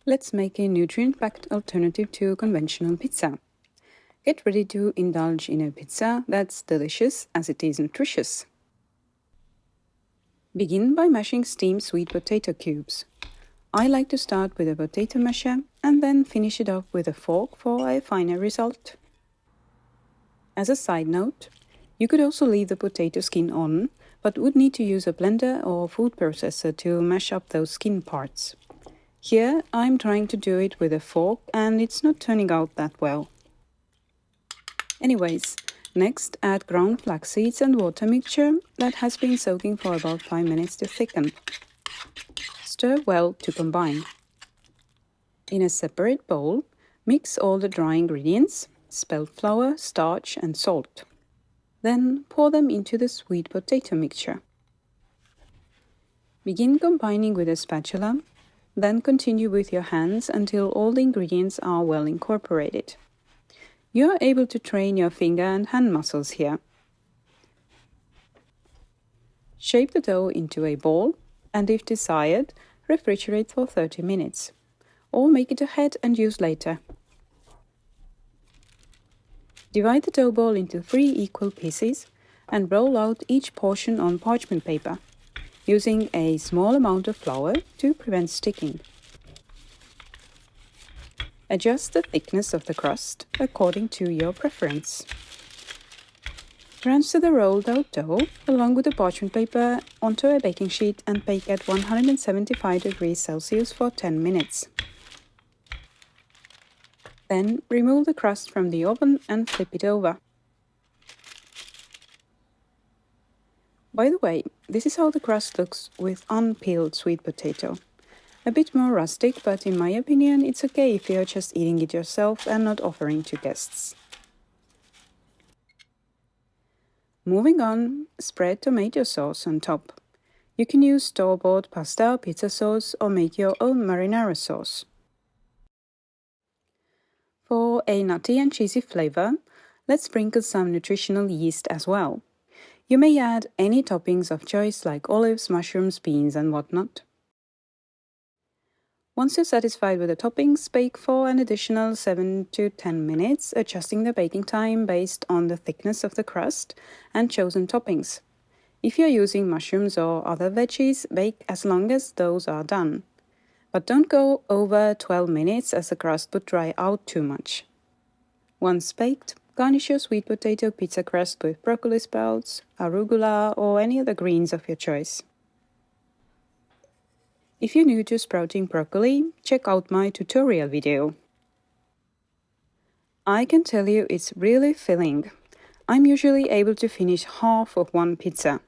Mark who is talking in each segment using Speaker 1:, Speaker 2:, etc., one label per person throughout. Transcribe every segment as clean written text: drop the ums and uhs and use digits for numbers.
Speaker 1: Let's make a nutrient-packed alternative to conventional pizza. Get ready to indulge in a pizza that's delicious as it is nutritious. Begin by mashing steamed sweet potato cubes. I like to start with a potato masher and then finish it off with a fork for a finer result. As a side note, you could also leave the potato skin on, but would need to use a blender or food processor to mash up those skin parts. Here, I'm trying to do it with a fork and it's not turning out that well. Anyways, next add ground flax seeds and water mixture that has been soaking for about 5 minutes to thicken. Stir well to combine. In a separate bowl, mix all the dry ingredients, spelt flour, starch and salt. Then pour them into the sweet potato mixture. Begin combining with a spatula, then continue with your hands until all the ingredients are well incorporated. You are able to train your finger and hand muscles here. Shape the dough into a ball and, if desired, refrigerate for 30 minutes, or make it a head and use later. Divide the dough ball into 3 equal pieces and roll out each portion on parchment paper, using a small amount of flour to prevent sticking. Adjust the thickness of the crust according to your preference. Transfer the rolled out dough along with the parchment paper onto a baking sheet and bake at 175 degrees Celsius for 10 minutes. Then remove the crust from the oven and flip it over. By the way, this is how the crust looks with unpeeled sweet potato. A bit more rustic, but in my opinion it's okay if you're just eating it yourself and not offering to guests. Moving on, spread tomato sauce on top. You can use store-bought pasta or pizza sauce or make your own marinara sauce. For a nutty and cheesy flavor, let's sprinkle some nutritional yeast as well. You may add any toppings of choice like olives, mushrooms, beans and whatnot. Once you're satisfied with the toppings, bake for an additional 7 to 10 minutes, adjusting the baking time based on the thickness of the crust and chosen toppings. If you're using mushrooms or other veggies, bake as long as those are done. But don't go over 12 minutes as the crust would dry out too much. Once baked, garnish your sweet potato pizza crust with broccoli sprouts, arugula or any other greens of your choice. If you're new to sprouting broccoli, check out my tutorial video. I can tell you it's really filling. I'm usually able to finish half of one pizza.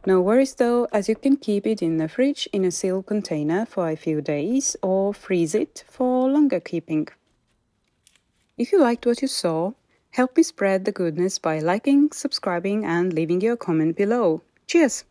Speaker 1: No worries though, as you can keep it in the fridge in a sealed container for a few days or freeze it for longer keeping. If you liked what you saw, help me spread the goodness by liking, subscribing and leaving your comment below. Cheers!